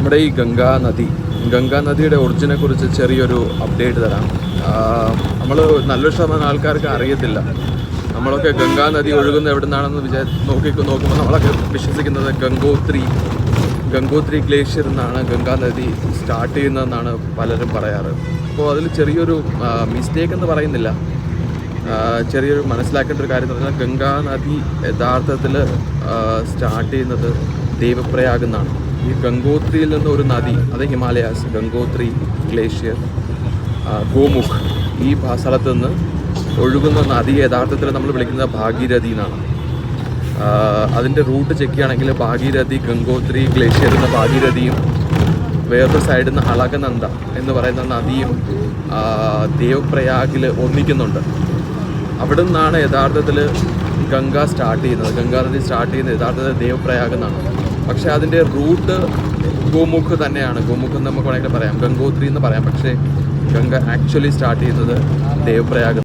നമ്മുടെ ഈ ഗംഗാ നദിയുടെ ഒറിജിനെ കുറിച്ച് ചെറിയൊരു അപ്ഡേറ്റ് തരാം. നമ്മൾ നല്ലൊരു ശതമാനം ആൾക്കാർക്ക് അറിയത്തില്ല. നമ്മളൊക്കെ ഗംഗാ നദി ഒഴുകുന്ന എവിടെ നിന്നാണെന്ന് നോക്കുമ്പോൾ നമ്മളൊക്കെ വിശ്വസിക്കുന്നത് ഗംഗോത്രി ഗ്ലേഷ്യർ എന്നാണ് ഗംഗാ നദി സ്റ്റാർട്ട് ചെയ്യുന്നതെന്നാണ് പലരും പറയാറ്. അപ്പോൾ അതിൽ ചെറിയൊരു മിസ്റ്റേക്ക് എന്ന് പറയുന്നില്ല, ചെറിയൊരു മനസ്സിലാക്കേണ്ട ഒരു കാര്യം എന്ന് പറഞ്ഞാൽ ഗംഗാ നദി യഥാർത്ഥത്തിൽ സ്റ്റാർട്ട് ചെയ്യുന്നത് ദേവപ്രയാഗ് എന്നാണ്. ഈ ഗംഗോത്രിയിൽ നിന്ന് ഒരു നദി, അത് ഹിമാലയാസ്, ഗംഗോത്രി ഗ്ലേഷ്യർ, ഗോമുഖ്, ഈ സ്ഥലത്ത് നിന്ന് ഒഴുകുന്ന നദി യഥാർത്ഥത്തിൽ നമ്മൾ വിളിക്കുന്നത് ഭാഗീരഥി എന്നാണ്. അതിൻ്റെ റൂട്ട് ചെക്ക് ചെയ്യുകയാണെങ്കിൽ ഭാഗീരഥി, ഗംഗോത്രി ഗ്ലേഷ്യർ എന്ന ഭാഗീരഥിയും വേറൊരു സൈഡിൽ നിന്ന് അളകനന്ദ എന്ന് പറയുന്ന നദിയും ദേവപ്രയാഗിൽ ഒന്നിക്കുന്നുണ്ട്. അവിടെ നിന്നാണ് യഥാർത്ഥത്തിൽ ഗംഗ സ്റ്റാർട്ട് ചെയ്യുന്നത്. ഗംഗാ നദി സ്റ്റാർട്ട് ചെയ്യുന്നത് യഥാർത്ഥത്തിൽ ദേവപ്രയാഗ് എന്നാണ്. പക്ഷേ അതിൻ്റെ റൂട്ട് ഗോമുഖ് തന്നെയാണ്. ഗോമുഖ് എന്ന് നമുക്ക് വേണമെങ്കിൽ പറയാം, ഗംഗോത്രി എന്ന് പറയാം. പക്ഷേ ഗംഗ ആക്ച്വലി സ്റ്റാർട്ട് ചെയ്യുന്നത് ദേവപ്രയാഗ്.